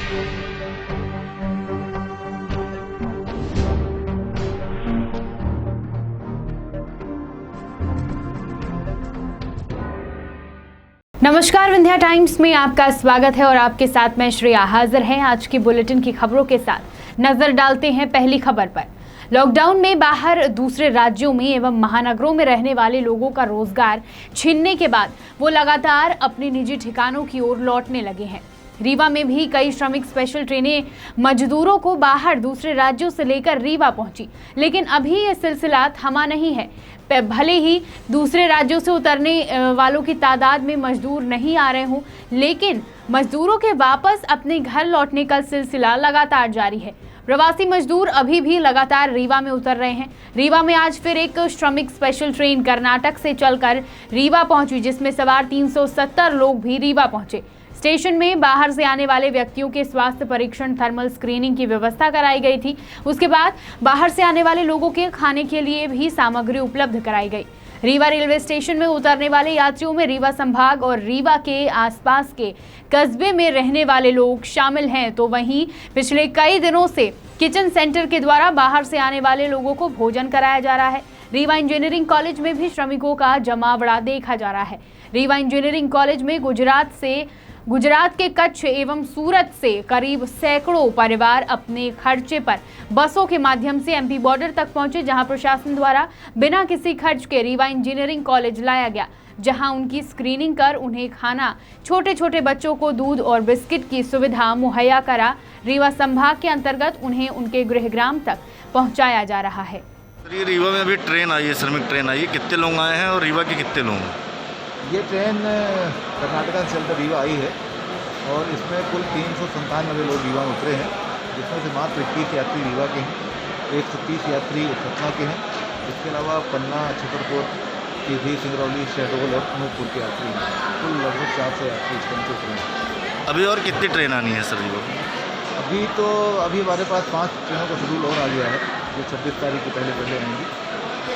नमस्कार, विंध्या टाइम्स में आपका स्वागत है और आपके साथ मैं श्रेया हाजिर हैं आज की बुलेटिन की खबरों के साथ। नजर डालते हैं पहली खबर पर। लॉकडाउन में बाहर दूसरे राज्यों में एवं महानगरों में रहने वाले लोगों का रोजगार छीनने के बाद वो लगातार अपने निजी ठिकानों की ओर लौटने लगे हैं। रीवा में भी कई श्रमिक स्पेशल ट्रेनें मजदूरों को बाहर दूसरे राज्यों से लेकर रीवा पहुंची, लेकिन अभी ये सिलसिला थमा नहीं है। भले ही दूसरे राज्यों से उतरने वालों की तादाद में मजदूर नहीं आ रहे हों, लेकिन मजदूरों के वापस अपने घर लौटने का सिलसिला लगातार जारी है। प्रवासी मजदूर अभी भी लगातार रीवा में उतर रहे हैं। रीवा में आज फिर एक श्रमिक स्पेशल ट्रेन कर्नाटक से चलकर रीवा पहुंची, जिसमें सवार 370 लोग भी रीवा पहुंचे। स्टेशन में बाहर से आने वाले व्यक्तियों के स्वास्थ्य परीक्षण, थर्मल स्क्रीनिंग की व्यवस्था कराई गई थी। उसके बाद बाहर से आने वाले लोगों के खाने के लिए भी सामग्री उपलब्ध कराई गई। रीवा रेलवे स्टेशन में उतरने वाले यात्रियों में रीवा संभाग और रीवा के आसपास के कस्बे में रहने वाले लोग शामिल हैं, तो वहीं पिछले कई दिनों से किचन सेंटर के द्वारा बाहर से आने वाले लोगों को भोजन कराया जा रहा है। रीवा इंजीनियरिंग कॉलेज में भी श्रमिकों का जमावड़ा देखा जा रहा है। रीवा इंजीनियरिंग कॉलेज में गुजरात के कच्छ एवं सूरत से करीब सैकड़ों परिवार अपने खर्चे पर बसों के माध्यम से एमपी बॉर्डर तक पहुंचे, जहां प्रशासन द्वारा बिना किसी खर्च के रीवा इंजीनियरिंग कॉलेज लाया गया, जहां उनकी स्क्रीनिंग कर उन्हें खाना, छोटे छोटे बच्चों को दूध और बिस्किट की सुविधा मुहैया करा रीवा संभाग के अंतर्गत उन्हें उनके गृहग्राम तक पहुँचाया जा रहा है। रीवा में अभी ट्रेन आई है, श्रमिक ट्रेन आई है। कितने लोग आए हैं और रीवा के कितने लोग हैं? ये ट्रेन कर्नाटक से चलकर रीवा आई है और इसमें कुल 397 लोग रीवा में उतरे हैं, जिसमें से मात्र 21 यात्री रीवा के हैं, 130 यात्री सतना के हैं। इसके अलावा पन्ना, छतरपुर, सीधी, सिंगरौली, शहडोल और अनूपपुर के यात्री हैं। कुल लगभग 400 यात्री इस ट्रेन से उतरे हैं। अभी और कितनी ट्रेन आनी है सर रीवा? अभी हमारे पास 5 ट्रेनों का शेड्यूल और आ गया है, जो 26 तारीख के पहले आएंगी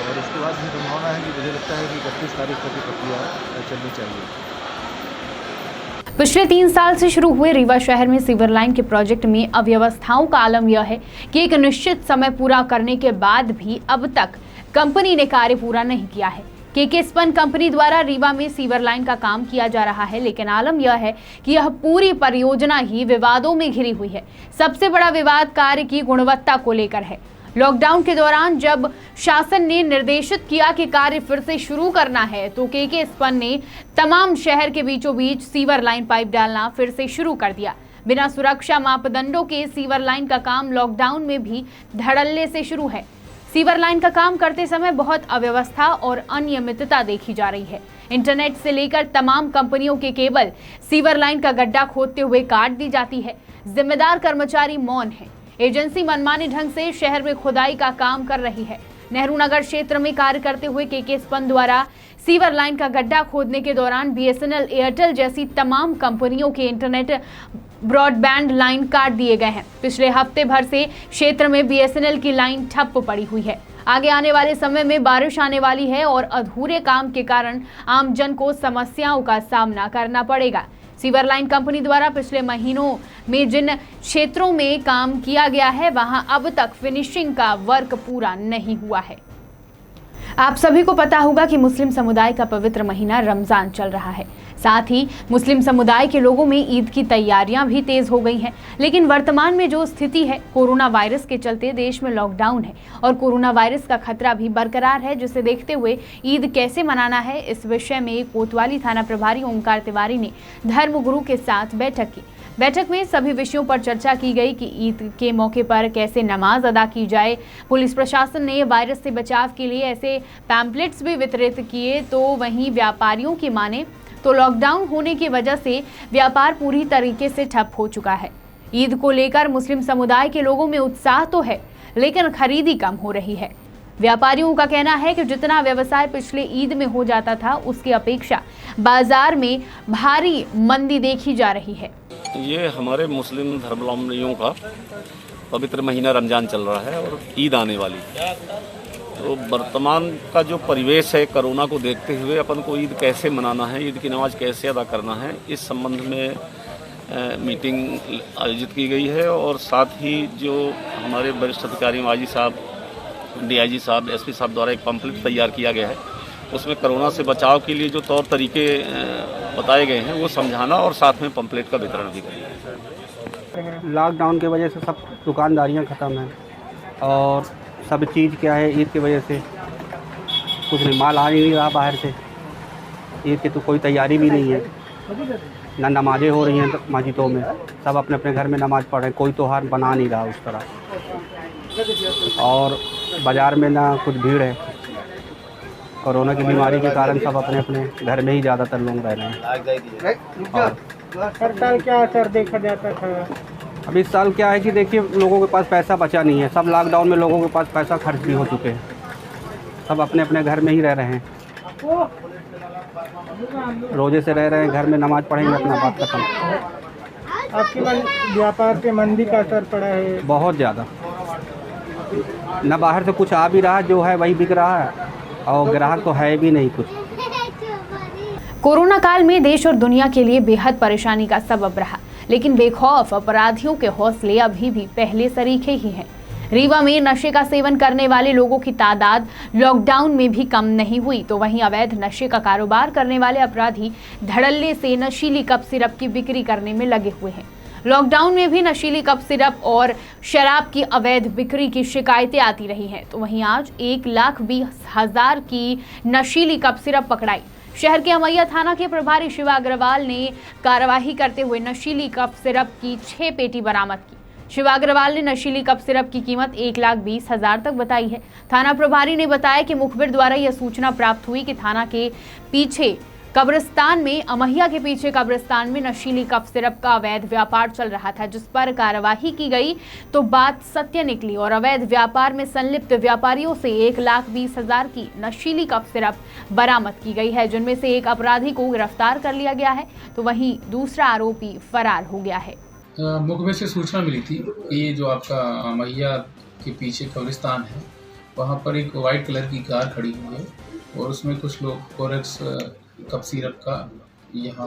और उसके बाद मुझे संभावना है कि मुझे लगता है कि 31 तारीख तक की प्रक्रिया चलनी चाहिए। पिछले 3 साल से शुरू हुए रीवा शहर में सीवर लाइन के प्रोजेक्ट में अव्यवस्थाओं का आलम यह है कि एक निश्चित समय पूरा करने के बाद भी अब तक कंपनी ने कार्य पूरा नहीं किया है। केके स्पन कंपनी द्वारा रीवा में सीवर लाइन का काम किया जा रहा है, लेकिन आलम यह है कि यह पूरी परियोजना ही विवादों में घिरी हुई है। सबसे बड़ा विवाद कार्य की गुणवत्ता को लेकर है। लॉकडाउन के दौरान जब शासन ने निर्देशित किया कि कार्य फिर से शुरू करना है, तो केके स्पन ने तमाम शहर के बीचों बीच सीवर लाइन पाइप डालना फिर से शुरू कर दिया। बिना सुरक्षा मापदंडों के सीवर लाइन का काम लॉकडाउन में भी धड़ल्ले से शुरू है। सीवर लाइन का काम करते समय बहुत अव्यवस्था और अनियमितता देखी जा रही है। इंटरनेट से लेकर तमाम कंपनियों के केबल सीवर लाइन का गड्ढा खोदते हुए काट दी जाती है। जिम्मेदार कर्मचारी मौन है। एजेंसी मनमाने ढंग से शहर में खुदाई का काम कर रही है। नेहरू नगर क्षेत्र में कार्य करते हुए केके स्पन द्वारा सीवर लाइन का गड्ढा खोदने के दौरान बीएसएनएल, एयरटेल जैसी तमाम कंपनियों के इंटरनेट ब्रॉडबैंड लाइन काट दिए गए हैं। पिछले हफ्ते भर से क्षेत्र में बीएसएनएल की लाइन ठप पड़ी हुई है। आगे आने वाले समय में बारिश आने वाली है और अधूरे काम के कारण आमजन को समस्याओं का सामना करना पड़ेगा। सीवर लाइन कंपनी द्वारा पिछले महीनों में जिन क्षेत्रों में काम किया गया है, वहां अब तक फिनिशिंग का वर्क पूरा नहीं हुआ है। आप सभी को पता होगा कि मुस्लिम समुदाय का पवित्र महीना रमजान चल रहा है। साथ ही मुस्लिम समुदाय के लोगों में ईद की तैयारियां भी तेज हो गई हैं। लेकिन वर्तमान में जो स्थिति है, कोरोना वायरस के चलते देश में लॉकडाउन है और कोरोना वायरस का खतरा भी बरकरार है, जिसे देखते हुए ईद कैसे मनाना है, इस विषय में कोतवाली थाना प्रभारी ओमकार तिवारी ने धर्मगुरु के साथ बैठक की। बैठक में सभी विषयों पर चर्चा की गई कि ईद के मौके पर कैसे नमाज अदा की जाए। पुलिस प्रशासन ने वायरस से बचाव के लिए ऐसे पैम्पलेट्स भी वितरित किए। तो वहीं व्यापारियों की माने तो लॉकडाउन होने की वजह से व्यापार पूरी तरीके से ठप हो चुका है। ईद को लेकर मुस्लिम समुदाय के लोगों में उत्साह तो है, लेकिन खरीदी कम हो रही है। व्यापारियों का कहना है कि जितना व्यवसाय पिछले ईद में हो जाता था, उसकी अपेक्षा बाजार में भारी मंदी देखी जा रही है। ये हमारे मुस्लिम धर्मावलंबियों का पवित्र महीना रमजान चल रहा है और ईद आने वाली है। तो वर्तमान का जो परिवेश है, कोरोना को देखते हुए अपन को ईद कैसे मनाना है, ईद की नमाज कैसे अदा करना है, इस संबंध में मीटिंग आयोजित की गई है और साथ ही जो हमारे वरिष्ठ अधिकारी माजी साहब, डीआईजी साहब, एसपी साहब द्वारा एक पम्पलेट तैयार किया गया है। उसमें कोरोना से बचाव के लिए जो तौर तरीके बताए गए हैं वो समझाना और साथ में पम्पलेट का वितरण भी करेंगे। लॉकडाउन की वजह से सब दुकानदारियां ख़त्म हैं और सब चीज़ क्या है, ईद की वजह से कुछ नहीं, माल आ ही नहीं रहा बाहर से। ईद की तो कोई तैयारी भी नहीं है, ना नमाज़ें हो रही हैं मस्जिदों में, सब अपने अपने घर में नमाज़ पढ़ रहे हैं, कोई त्योहार बना नहीं रहा उस तरह। और बाज़ार में ना कुछ भीड़ है, कोरोना की बीमारी के कारण सब अपने अपने घर में ही ज़्यादातर लोग रह रहे हैं। और हर साल क्या असर देखा जाता था? अब इस साल क्या है कि देखिए, लोगों के पास पैसा बचा नहीं है, सब लॉकडाउन में लोगों के पास पैसा खर्च भी हो चुके हैं, सब अपने अपने घर में ही रह रहे हैं, रोजे से रह रहे हैं, घर में नमाज पढ़ेंगे, अपना बात खत्म। आपके व्यापार पे मंदी का असर पड़ा है? बहुत ज़्यादा, न बाहर से कुछ आ भी रहा, जो है वही बिक रहा है और ग्राहक तो है भी नहीं कुछ। कोरोना काल में देश और दुनिया के लिए बेहद परेशानी का सबब रहा, लेकिन बेखौफ अपराधियों के हौसले अभी भी पहले सरीखे ही हैं। रीवा में नशे का सेवन करने वाले लोगों की तादाद लॉकडाउन में भी कम नहीं हुई, तो वहीं अवैध नशे का कारोबार करने वाले अपराधी धड़ल्ले से नशीली कप सिरप की बिक्री करने में लगे हुए हैं। लॉकडाउन में भी नशीली कप सिरप और शराब की अवैध बिक्री की शिकायतें आती रही हैं, तो वहीं आज 1,20,000 की नशीली कप सिरप पकड़ाई। शहर के अमैया थाना के प्रभारी शिवा अग्रवाल ने कार्यवाही करते हुए नशीली कप सिरप की 6 पेटी बरामद की। शिवा अग्रवाल ने नशीली कप सिरप की कीमत 1,20,000 तक बताई है। थाना प्रभारी ने बताया कि मुखबिर द्वारा यह सूचना प्राप्त हुई कि थाना के पीछे कब्रिस्तान में, अमैया के पीछे कब्रिस्तान में नशीली कप सिरप का अवैध व्यापार चल रहा था, जिस पर कार्यवाही की गई तो बात सत्य निकली और अवैध व्यापार में संलिप्त व्यापारियों से 1,20,000 की नशीली कप सिरप बरामद की गई है, जिनमें से एक अपराधी को गिरफ्तार कर लिया गया है, तो वहीं दूसरा आरोपी फरार हो गया है। मुखबिर से सूचना मिली थी, ये जो आपका अमैया के पीछे कब्रिस्तान है, वहाँ पर एक वाइट कलर की कार खड़ी हुई है और उसमें कुछ लोग कोरेक्स कप सिरप का यहाँ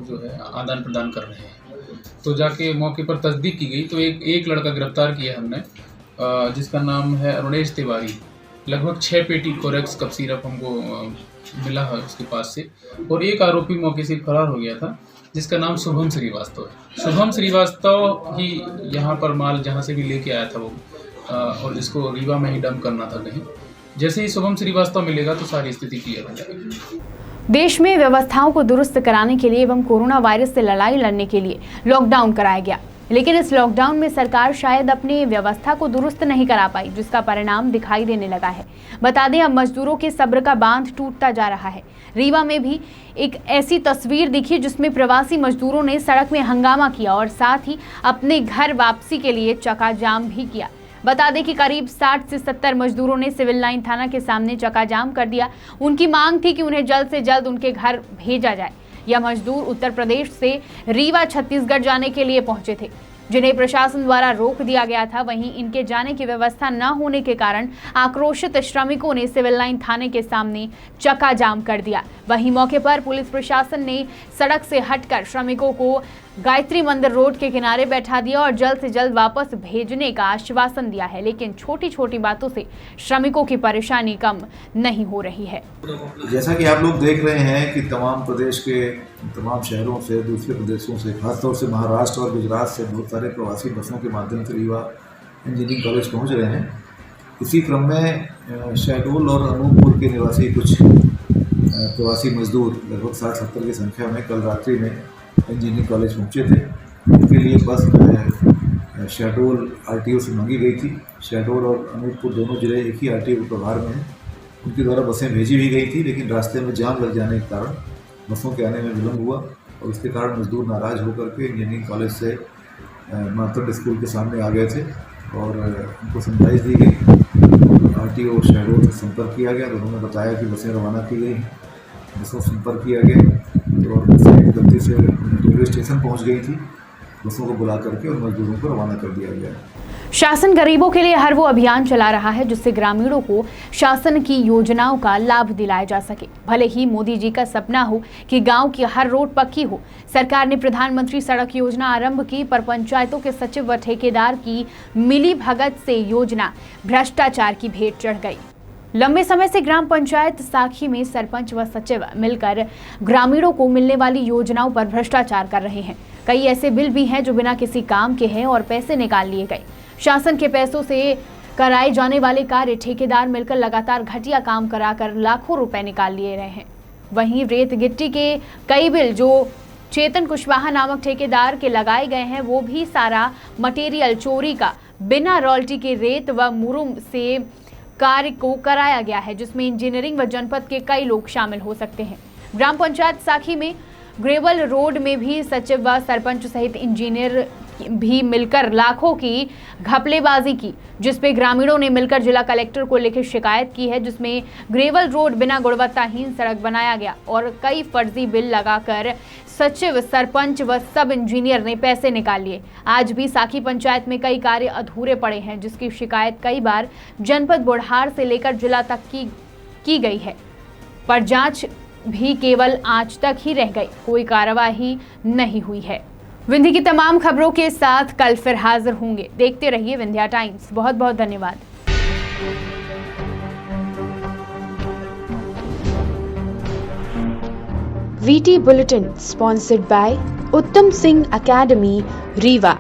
जो है आदान प्रदान कर रहे हैं। तो जाके मौके पर तस्दीक की गई तो एक लड़का गिरफ्तार किया हमने, जिसका नाम है अरुणेश तिवारी। लगभग 6 पेटी कोरेक्स कप सिरप हमको मिला है उसके पास से, और एक आरोपी मौके से फरार हो गया था, जिसका नाम शुभम श्रीवास्तव है। शुभम श्रीवास्तव ही यहाँ पर माल जहाँ से भी लेके आया था वो, और इसको रीवा में ही डंप करना था कहीं। जैसे ही शुभम श्रीवास्तव मिलेगा तो सारी स्थिति क्लियर हो जाएगी। देश में व्यवस्थाओं को दुरुस्त कराने के लिए एवं कोरोना वायरस से लड़ाई लड़ने के लिए लॉकडाउन कराया गया, लेकिन इस लॉकडाउन में सरकार शायद अपनी व्यवस्था को दुरुस्त नहीं करा पाई, जिसका परिणाम दिखाई देने लगा है। बता दें, अब मजदूरों के सब्र का बांध टूटता जा रहा है। रीवा में भी एक ऐसी तस्वीर दिखी जिसमें प्रवासी मजदूरों ने सड़क में हंगामा किया और साथ ही अपने घर वापसी के लिए चक्का जाम भी किया। बता दें कि करीब 60 से 70 मजदूरों ने सिविल लाइन थाना के सामने चक्का जाम कर दिया। उनकी मांग थी कि उन्हें जल्द से जल्द उनके घर भेजा जाए। यह मजदूर उत्तर प्रदेश से रीवा छत्तीसगढ़ जाने के लिए पहुंचे थे, जिन्हें प्रशासन द्वारा रोक दिया गया था। वहीं इनके जाने की व्यवस्था न होने के कारण आक्रोशित श्रमिकों ने सिविल लाइन थाने के सामने चक्का जाम कर दिया। वहीं मौके पर पुलिस प्रशासन ने सड़क से हटकर श्रमिकों को गायत्री मंदिर रोड के किनारे बैठा दिया और जल्द से जल्द वापस भेजने का आश्वासन दिया है, लेकिन छोटी छोटी बातों से श्रमिकों की परेशानी कम नहीं हो रही है। जैसा कि आप लोग देख रहे हैं कि तमाम प्रदेश के तमाम शहरों से, दूसरे प्रदेशों से, खासतौर से महाराष्ट्र और गुजरात से बहुत सारे प्रवासी बसों के माध्यम से रीवा इंजीनियरिंग कॉलेज पहुंच रहे हैं। इसी क्रम में शहडोल और अनूपपुर के निवासी कुछ प्रवासी मजदूर लगभग 60-70 की संख्या में कल रात्रि में इंजीनियरिंग कॉलेज पहुंचे थे। उनके लिए बस शहडोल आरटीओ से मांगी गई थी। शहडोल और अनूपपुर दोनों जिले एक ही आरटीओ के प्रभार में हैं। उनके द्वारा बसें भेजी भी गई थी, लेकिन रास्ते में जाम लग जाने के कारण बसों के आने में विलम्ब हुआ और उसके कारण मजदूर नाराज़ होकर के इंजीनियरिंग कॉलेज से मातंड स्कूल के सामने आ गए थे और उनको समझाइश दी गई। आरटीओ शहडोल से संपर्क किया गया तो उन्होंने बताया कि बसें रवाना की गई हैं। बसों से संपर्क किया गया तो बसें गलती से रेलवे स्टेशन पहुंच गई थी। बसों को बुला करके और मजदूरों को रवाना कर दिया गया। शासन गरीबों के लिए हर वो अभियान चला रहा है जिससे ग्रामीणों को शासन की योजनाओं का लाभ दिलाया जा सके। भले ही मोदी जी का सपना हो कि गांव की हर रोड पक्की हो, सरकार ने प्रधानमंत्री सड़क योजना आरंभ की, पर पंचायतों के सचिव व ठेकेदार की मिली भगत से योजना भ्रष्टाचार की भेंट चढ़ गई। लंबे समय से ग्राम पंचायत साखी में सरपंच व सचिव मिलकर ग्रामीणों को मिलने वाली योजनाओं पर भ्रष्टाचार कर रहे हैं। कई ऐसे बिल भी हैं जो बिना किसी काम के हैं और पैसे निकाल लिए गए। शासन के पैसों से कराए जाने वाले कार्य ठेकेदार मिलकर लगातार घटिया काम कराकर लाखों रुपए निकाल लिए रहे हैं। वहीं रेत गिट्टी के कई बिल जो चेतन कुशवाहा नामक ठेकेदार के लगाए गए हैं, वो भी सारा मटेरियल चोरी का बिना रॉयल्टी के रेत व मुरुम से कार्य को कराया गया है, जिसमें इंजीनियरिंग व जनपद के कई लोग शामिल हो सकते हैं। ग्राम पंचायत साखी में ग्रेवल रोड में भी सचिव व सरपंच सहित इंजीनियर भी मिलकर लाखों की घपलेबाजी की, जिसपे ग्रामीणों ने मिलकर जिला कलेक्टर को लिखित शिकायत की है, जिसमें ग्रेवल रोड बिना गुणवत्ताहीन सड़क बनाया गया और कई फर्जी बिल लगाकर सचिव, सरपंच व सब इंजीनियर ने पैसे निकाल लिए। आज भी साखी पंचायत में कई कार्य अधूरे पड़े हैं, जिसकी शिकायत कई बार जनपद बुढ़ार से लेकर जिला तक की गई है, पर जांच भी केवल आज तक ही रह गई, कोई कार्रवाई नहीं हुई है। विंध्य की तमाम खबरों के साथ कल फिर हाजिर होंगे। देखते रहिए विंध्या टाइम्स। बहुत बहुत धन्यवाद। VT Bulletin sponsored by Uttam Singh Academy, Rewa.